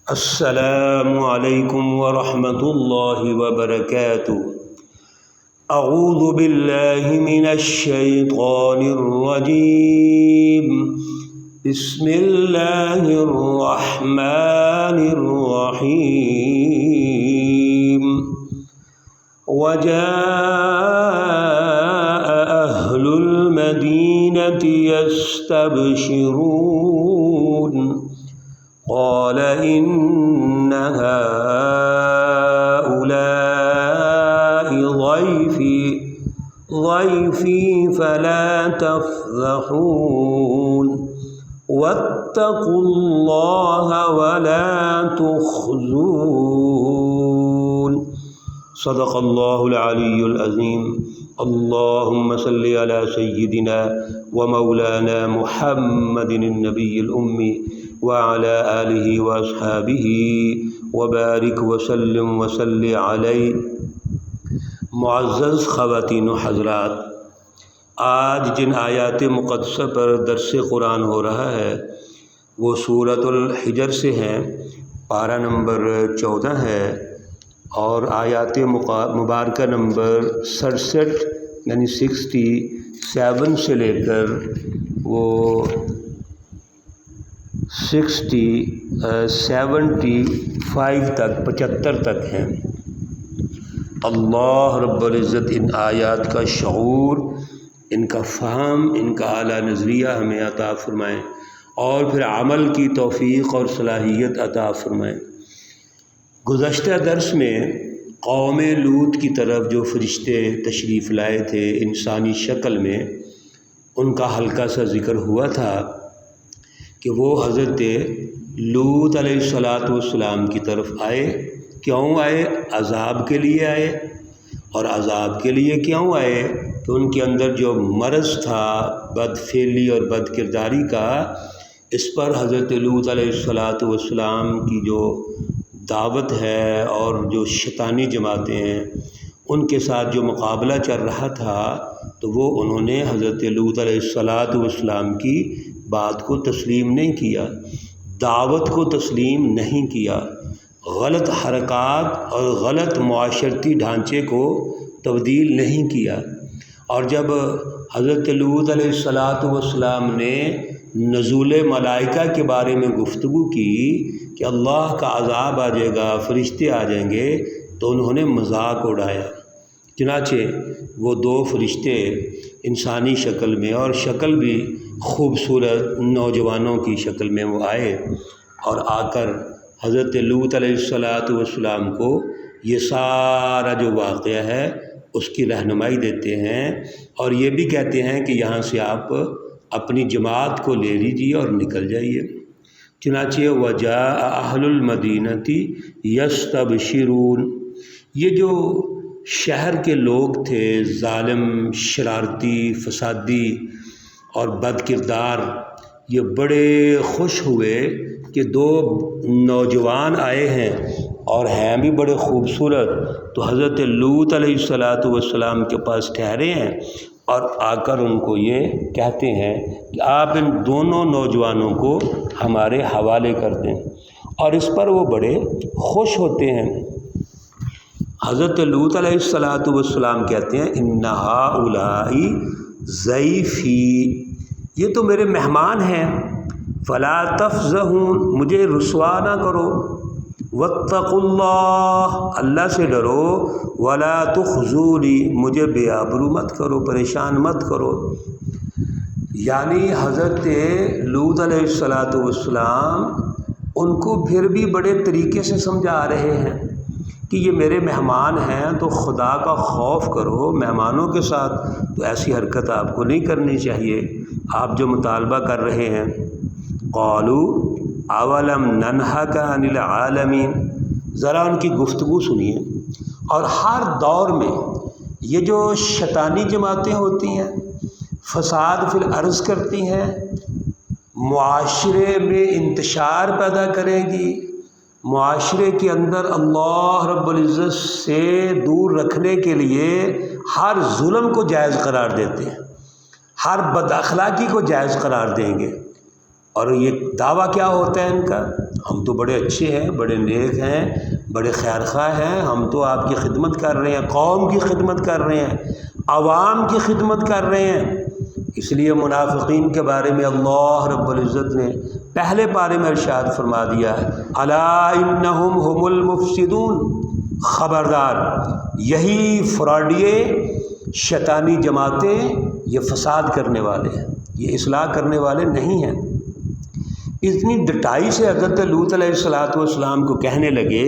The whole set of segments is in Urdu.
السلام علیکم ورحمۃ اللہ وبرکاتہ۔ اعوذ باللہ من الشیطان الرجیم، بسم اللہ الرحمن الرحیم۔ وجاء اہل المدینۃ یستبشرون، قال إن هؤلاء ضيفي فلا تفضحون واتقوا الله ولا تخزون۔ صدق اللہ العلی العظیم۔ اللہم صل علی سیدنا ومولانا محمد النبی الأمی وعلى آلہ واصحابہ وبارک وسلم وصلی علیہ۔ معزز خواتین و حضرات، آج جن آیات مقدسہ پر درس قرآن ہو رہا ہے وہ سورۃ الحجر سے ہیں، پارہ نمبر 14 ہے اور آیات مبارکہ نمبر 67 یعنی 67 سے لے کر وہ 75 تک 75 تک ہیں۔ اللہ رب العزت ان آیات کا شعور، ان کا فہم، ان کا اعلیٰ نظریہ ہمیں عطا فرمائیں اور پھر عمل کی توفیق اور صلاحیت عطا فرمائیں۔ گزشتہ درس میں قوم لوط کی طرف جو فرشتے تشریف لائے تھے انسانی شکل میں، ان کا ہلکا سا ذکر ہوا تھا کہ وہ حضرت لوط علیہ السلام کی طرف آئے۔ کیوں آئے؟ عذاب کے لیے آئے۔ اور عذاب کے لیے کیوں آئے؟ کہ ان کے اندر جو مرض تھا بد فعلی اور بد کرداری کا، اس پر حضرت لوط علیہ السلام کی جو دعوت ہے اور جو شیطانی جماعتیں ہیں ان کے ساتھ جو مقابلہ چل رہا تھا، تو وہ انہوں نے حضرت لوط علیہ السلام کی بات کو تسلیم نہیں کیا، دعوت کو تسلیم نہیں کیا، غلط حرکات اور غلط معاشرتی ڈھانچے کو تبدیل نہیں کیا۔ اور جب حضرت لوط علیہ السلام نے نزول ملائکہ کے بارے میں گفتگو کی کہ اللہ کا عذاب آ جائے گا، فرشتے آ جائیں گے، تو انہوں نے مذاق اڑایا۔ چنانچہ وہ 2 فرشتے انسانی شکل میں اور شکل بھی خوبصورت نوجوانوں کی شکل میں وہ آئے اور آ کر حضرت لوط علیہ السلام کو یہ سارا جو واقعہ ہے اس کی رہنمائی دیتے ہیں اور یہ بھی کہتے ہیں کہ یہاں سے آپ اپنی جماعت کو لے لیجیے اور نکل جائیے۔ چنانچہ وجاء اہل المدینۃ یستبشرون، یہ جو شہر کے لوگ تھے ظالم، شرارتی، فسادی اور بد کردار، یہ بڑے خوش ہوئے کہ 2 نوجوان آئے ہیں اور ہیں بھی بڑے خوبصورت، تو حضرت لوط علیہ السلام کے پاس ٹھہرے ہیں اور آ کر ان کو یہ کہتے ہیں کہ آپ ان دونوں نوجوانوں کو ہمارے حوالے کر دیں، اور اس پر وہ بڑے خوش ہوتے ہیں۔ حضرت لوط علیہ السلام کہتے ہیں ان ہؤلاء ضیفی، یہ تو میرے مہمان ہیں، فلا تفضحون، مجھے رسوا نہ کرو، واتقوا اللہ، اللہ سے ڈرو، ولا تخزونی، مجھے بے آبرو مت کرو، پریشان مت کرو۔ یعنی حضرت لوط علیہ السلام ان کو پھر بھی بڑے طریقے سے سمجھا رہے ہیں کہ یہ میرے مہمان ہیں تو خدا کا خوف کرو، مہمانوں کے ساتھ تو ایسی حرکت آپ کو نہیں کرنی چاہیے، آپ جو مطالبہ کر رہے ہیں۔ قالوا اولم ننہک عن العالمین، ذرا ان کی گفتگو سنیے۔ اور ہر دور میں یہ جو شیطانی جماعتیں ہوتی ہیں فساد فی الارض کرتی ہیں، معاشرے میں انتشار پیدا کریں گی، معاشرے کے اندر اللہ رب العزت سے دور رکھنے کے لیے ہر ظلم کو جائز قرار دیتے ہیں، ہر بد اخلاقی کو جائز قرار دیں گے۔ اور یہ دعویٰ کیا ہوتا ہے ان کا ہم تو بڑے اچھے ہیں، بڑے نیک ہیں، بڑے خیر خواہ ہیں، ہم تو آپ کی خدمت کر رہے ہیں، قوم کی خدمت کر رہے ہیں، عوام کی خدمت کر رہے ہیں۔ اس لیے منافقین کے بارے میں اللہ رب العزت نے پہلے پارے میں ارشاد فرما دیا ہے، الا انہم هم المفسدون، خبردار یہی فراڈیے شیطانی جماعتیں یہ فساد کرنے والے ہیں، یہ اصلاح کرنے والے نہیں ہیں۔ اتنی ڈٹائی سے حضرت لوط علیہ السلام کو کہنے لگے،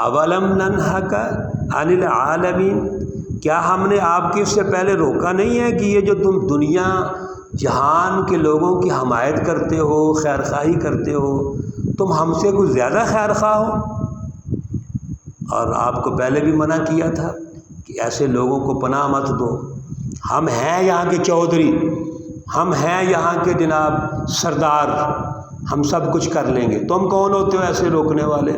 اولم ننہک عن العالمین، کیا ہم نے آپ کے اس سے پہلے روکا نہیں ہے کہ یہ جو تم دنیا جہان کے لوگوں کی حمایت کرتے ہو، خیر خواہی کرتے ہو، تم ہم سے کچھ زیادہ خیر خواہ ہو؟ اور آپ کو پہلے بھی منع کیا تھا کہ ایسے لوگوں کو پناہ مت دو، ہم ہیں یہاں کے چودھری، ہم ہیں یہاں کے جناب سردار، ہم سب کچھ کر لیں گے، تم کون ہوتے ہو ایسے روکنے والے؟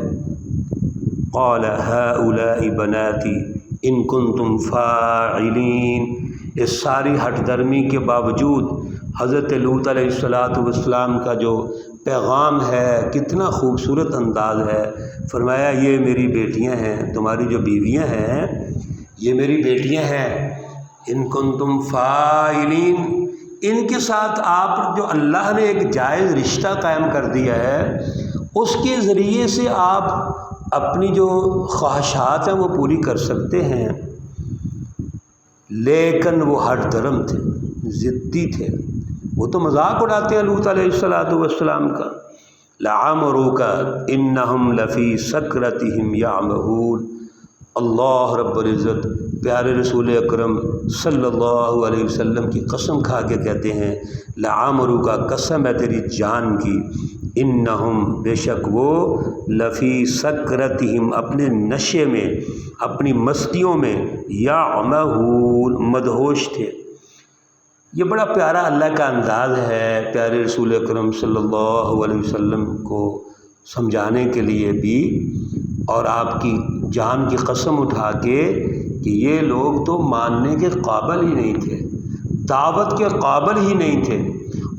قال هؤلاء بناتی ان کنتم فاعلین۔ اس ساری ہٹ درمی کے باوجود حضرت لوط علیہ السلام کا جو پیغام ہے کتنا خوبصورت انداز ہے، فرمایا یہ میری بیٹیاں ہیں، تمہاری جو بیویاں ہیں یہ میری بیٹیاں ہیں، ان کنتم فاعلین، ان کے ساتھ آپ جو اللہ نے ایک جائز رشتہ قائم کر دیا ہے اس کے ذریعے سے آپ اپنی جو خواہشات ہیں وہ پوری کر سکتے ہیں، لیکن وہ ہٹ درم تھے، ضدی تھے، وہ تو مذاق اڑاتے ہیں لوط علیہ السلام کا۔ لعمرک انہم لفی سکرتہم یعمہون۔ اللہ رب العزت پیارے رسول اکرم صلی اللہ علیہ وسلم کی قسم کھا کے کہتے ہیں، لعمرک، قسم ہے تیری جان کی، انہم، بے شک وہ، لفی سکرتہم، اپنے نشے میں، اپنی مستیوں میں، یعمہون، مدہوش تھے۔ یہ بڑا پیارا اللہ کا انداز ہے پیارے رسول اکرم صلی اللہ علیہ وسلم کو سمجھانے کے لیے بھی، اور آپ کی جان کی قسم اٹھا کے کہ یہ لوگ تو ماننے کے قابل ہی نہیں تھے، دعوت کے قابل ہی نہیں تھے،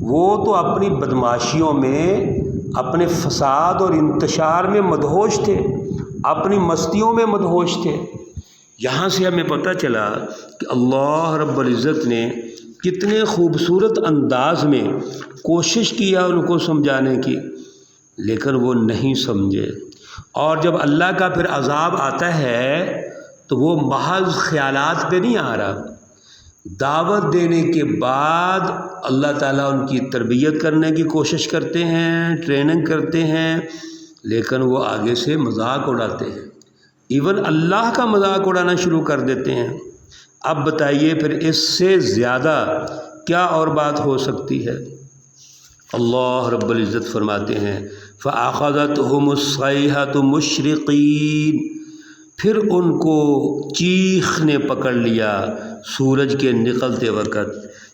وہ تو اپنی بدماشیوں میں، اپنے فساد اور انتشار میں مدہوش تھے، اپنی مستیوں میں مدہوش تھے۔ یہاں سے ہمیں پتہ چلا کہ اللہ رب العزت نے کتنے خوبصورت انداز میں کوشش کیا ان کو سمجھانے کی، لیکن وہ نہیں سمجھے۔ اور جب اللہ کا پھر عذاب آتا ہے تو وہ محض خیالات پہ نہیں آ رہا، دعوت دینے کے بعد اللہ تعالیٰ ان کی تربیت کرنے کی کوشش کرتے ہیں، ٹریننگ کرتے ہیں، لیکن وہ آگے سے مذاق اڑاتے ہیں، ایون اللہ کا مذاق اڑانا شروع کر دیتے ہیں۔ اب بتائیے پھر اس سے زیادہ کیا اور بات ہو سکتی ہے؟ اللہ رب العزت فرماتے ہیں، فَأَخَذَتْهُمُ الصَّيْحَةُ مُشْرِقِينَ، پھر ان کو چیخ نے پکڑ لیا سورج کے نکلتے وقت۔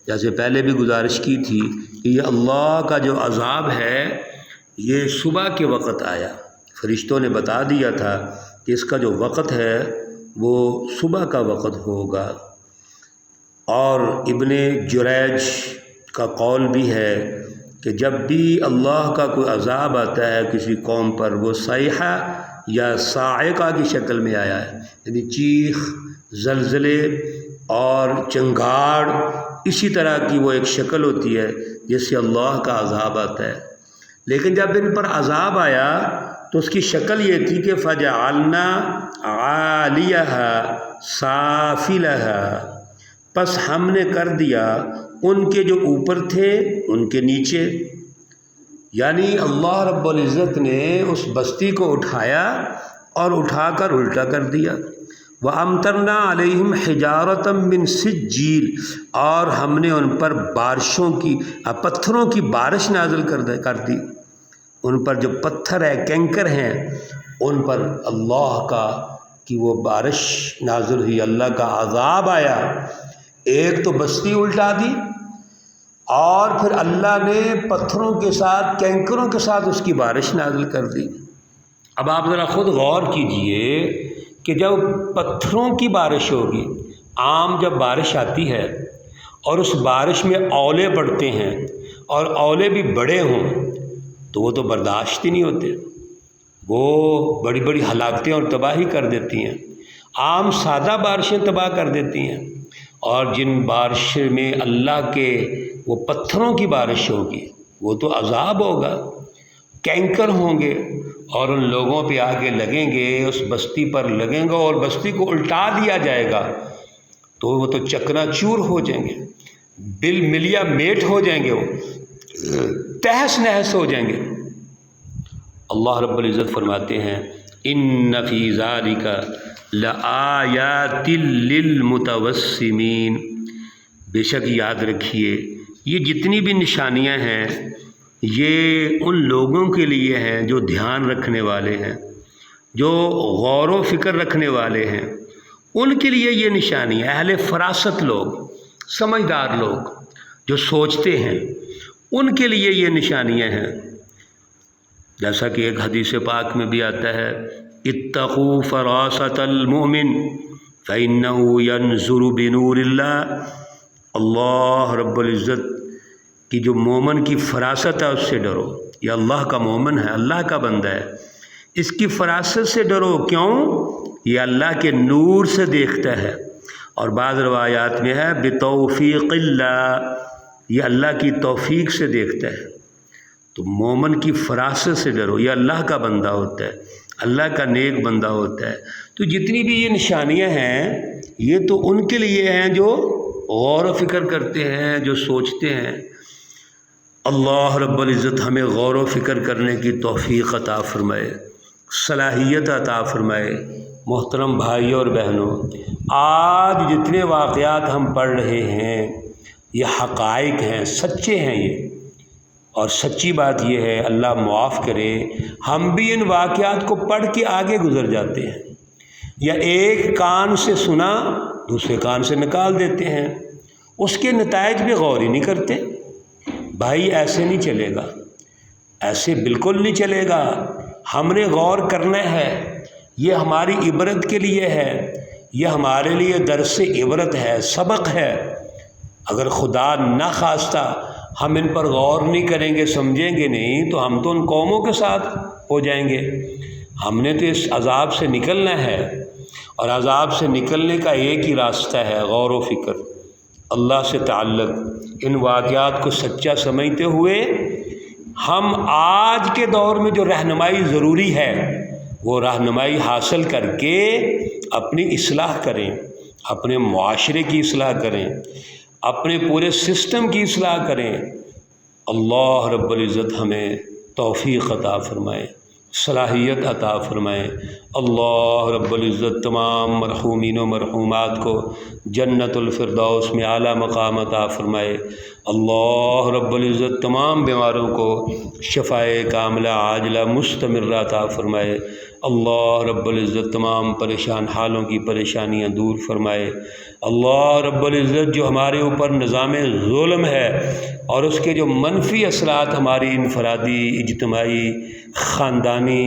جیسے پہلے بھی گزارش کی تھی کہ یہ اللہ کا جو عذاب ہے یہ صبح کے وقت آیا، فرشتوں نے بتا دیا تھا کہ اس کا جو وقت ہے وہ صبح کا وقت ہوگا۔ اور ابن جریج کا قول بھی ہے کہ جب بھی اللہ کا کوئی عذاب آتا ہے کسی قوم پر، وہ صیحہ یا صاعقہ کی شکل میں آیا ہے، یعنی چیخ، زلزلے اور چنگاڑ، اسی طرح کی وہ ایک شکل ہوتی ہے جس سے اللہ کا عذاب آتا ہے۔ لیکن جب ان پر عذاب آیا تو اس کی شکل یہ تھی کہ فَجَعَلْنَا عَالِيَهَا سَافِلَهَا، پس ہم نے کر دیا ان کے جو اوپر تھے ان کے نیچے، یعنی اللہ رب العزت نے اس بستی کو اٹھایا اور اٹھا کر الٹا کر دیا۔ وَأَمْطَرْنَا عَلَيْهِمْ حِجَارَةً مِّن سِجِّيلٍ، اور ہم نے ان پر بارشوں کی، پتھروں کی بارش نازل کر دی، ان پر جو پتھر ہے، کینکر ہیں، ان پر اللہ کا کی وہ بارش نازل ہوئی، اللہ کا عذاب آیا۔ ایک تو بستی الٹا دی اور پھر اللہ نے پتھروں کے ساتھ، کینکروں کے ساتھ اس کی بارش نازل کر دی۔ اب آپ ذرا خود غور کیجئے کہ جب پتھروں کی بارش ہوگی، عام جب بارش آتی ہے اور اس بارش میں اولے پڑتے ہیں اور اولے بھی بڑے ہوں تو وہ تو برداشت ہی نہیں ہوتے، وہ بڑی بڑی ہلاکتیں اور تباہی کر دیتی ہیں، عام سادہ بارشیں تباہ کر دیتی ہیں، اور جن بارش میں اللہ کے وہ پتھروں کی بارش ہوگی وہ تو عذاب ہوگا، کینکر ہوں گے اور ان لوگوں پہ آگے لگیں گے، اس بستی پر لگیں گا اور بستی کو الٹا دیا جائے گا، تو وہ تو چکنا چور ہو جائیں گے، بل ملیا میٹ ہو جائیں گے، وہ تہس نہس ہو جائیں گے۔ اللہ رب العزت فرماتے ہیں ان فی ذالک لآیات للمتوسمین، بے شک یاد رکھیے یہ جتنی بھی نشانیاں ہیں یہ ان لوگوں کے لیے ہیں جو دھیان رکھنے والے ہیں، جو غور و فکر رکھنے والے ہیں، ان کے لیے یہ نشانی ہے۔ اہل فراست لوگ، سمجھدار لوگ جو سوچتے ہیں، ان کے لیے یہ نشانیاں ہیں۔ جیسا کہ ایک حدیث پاک میں بھی آتا ہے اتقوا فراست المؤمن فإنه ينظر بنور اللہ، اللہ رب العزت کی جو مومن کی فراست ہے اس سے ڈرو، یہ اللہ کا مومن ہے، اللہ کا بندہ ہے، اس کی فراست سے ڈرو، کیوں؟ یہ اللہ کے نور سے دیکھتا ہے، اور بعض روایات میں ہے بتوفیق اللہ، یہ اللہ کی توفیق سے دیکھتا ہے۔ تو مومن کی فراست سے ڈرو، یہ اللہ کا بندہ ہوتا ہے، اللہ کا نیک بندہ ہوتا ہے۔ تو جتنی بھی یہ نشانیاں ہیں یہ تو ان کے لیے ہیں جو غور و فکر کرتے ہیں، جو سوچتے ہیں۔ اللہ رب العزت ہمیں غور و فکر کرنے کی توفیق عطا فرمائے، صلاحیت عطا فرمائے۔ محترم بھائی اور بہنوں، آج جتنے واقعات ہم پڑھ رہے ہیں یہ حقائق ہیں، سچے ہیں یہ، اور سچی بات یہ ہے اللہ معاف کرے ہم بھی ان واقعات کو پڑھ کے آگے گزر جاتے ہیں، یا ایک کان سے سنا دوسرے کان سے نکال دیتے ہیں، اس کے نتائج پہ غور ہی نہیں کرتے۔ بھائی ایسے نہیں چلے گا، ایسے بالکل نہیں چلے گا، ہم نے غور کرنا ہے، یہ ہماری عبرت کے لیے ہے، یہ ہمارے لیے درس عبرت ہے، سبق ہے۔ اگر خدا نہ خواستہ ہم ان پر غور نہیں کریں گے، سمجھیں گے نہیں، تو ہم تو ان قوموں کے ساتھ ہو جائیں گے۔ ہم نے تو اس عذاب سے نکلنا ہے، اور عذاب سے نکلنے کا ایک ہی راستہ ہے غور و فکر، اللہ سے تعلق۔ ان واقعات کو سچا سمجھتے ہوئے ہم آج کے دور میں جو رہنمائی ضروری ہے وہ رہنمائی حاصل کر کے اپنی اصلاح کریں، اپنے معاشرے کی اصلاح کریں، اپنے پورے سسٹم کی اصلاح کریں۔ اللہ رب العزت ہمیں توفیق عطا فرمائے، صلاحیت عطا فرمائے۔ اللہ رب العزت تمام مرحومین و مرحومات کو جنت الفردوس میں اعلیٰ مقام عطا فرمائے۔ اللہ رب العزت تمام بیماروں کو شفائے کاملہ عاجلہ مستمرہ عطا فرمائے۔ اللہ رب العزت تمام پریشان حالوں کی پریشانیاں دور فرمائے۔ اللہ رب العزت جو ہمارے اوپر نظام ظلم ہے اور اس کے جو منفی اثرات ہماری انفرادی، اجتماعی، خاندانی،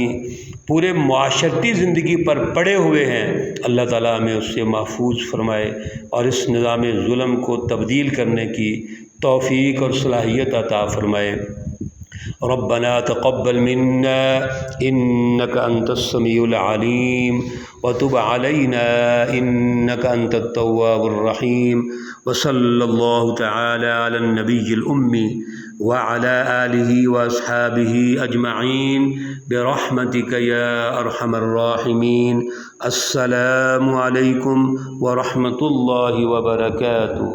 پورے معاشرتی زندگی پر پڑے ہوئے ہیں، اللہ تعالیٰ ہمیں اس سے محفوظ فرمائے اور اس نظام ظلم کو تبدیل کرنے کی توفیق اور صلاحیت عطا فرمائے۔ ربنا تقبل منا انك انت السميع العليم وتب علينا انك انت التواب الرحيم وصلى الله تعالى على النبي الأمي وعلى آله وأصحابه أجمعين برحمتك يا أرحم الراحمين۔ السلام عليكم ورحمة الله وبركاته۔